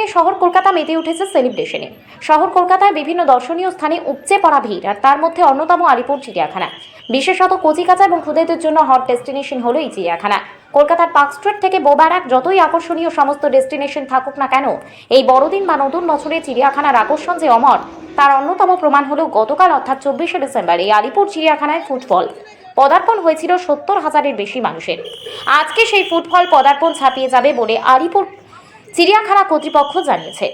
বড়দিনে শহর কলকাতা মেতে উঠেছে সেলিব্রেশনে। শহর কলকাতায় বিভিন্ন দর্শনীয় স্থানে উপচে পড়া ভিড়, আর তার মধ্যে অন্যতম আলিপুর চিড়িয়াখানা। বিশেষত কচিকাঁচা এবং ক্ষুদেদের জন্য হট ডেস্টিনেশন হলো এই চিড়িয়াখানা। কলকাতার পার্ক স্ট্রিট থেকে বোবারাক যতই আকর্ষণীয় সমস্ত ডেস্টিনেশন থাকুক না কেন, এই বড়দিন বা নতুন বছরে চিড়িয়াখানার আকর্ষণ যে অমর, তার অন্যতম প্রমাণ হলো গতকাল অর্থাৎ 24শে ডিসেম্বর এই আলিপুর চিড়িয়াখানায় ফুটফল পদার্পণ হয়েছিল 70,000-এর বেশি মানুষের। আজকে সেই ফুটফল পদার্পণ ছাপিয়ে যাবে বলে আলিপুর চিড়িয়াখানা কর্তৃপক্ষ জানিয়েছে।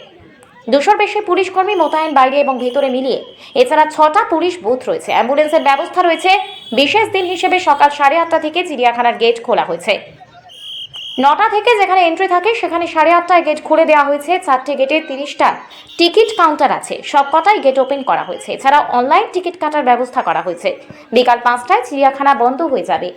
200-র বেশি পুলিশ কর্মী মোতায়েন বাইরে এবং ভেতরে মিলিয়ে। এছাড়া 6টা পুলিশ বুথ রয়েছে, অ্যাম্বুলেন্সের ব্যবস্থা রয়েছে। বিশেষ দিন হিসেবে সকাল 8:30 থেকে চিড়িয়াখানার গেট খোলা হয়েছে। 9টা থেকে যেখানে এন্ট্রি থাকে সেখানে 8:30টায় গেট খুলে দেওয়া হয়েছে। 4টে গেটে 30টা টিকিট কাউন্টার আছে, সবকটাই গেট ওপেন করা হয়েছে। এছাড়া অনলাইন টিকিট কাটার ব্যবস্থা করা হয়েছে। বিকাল 5টায় চিড়িয়াখানা বন্ধ হয়ে যাবে।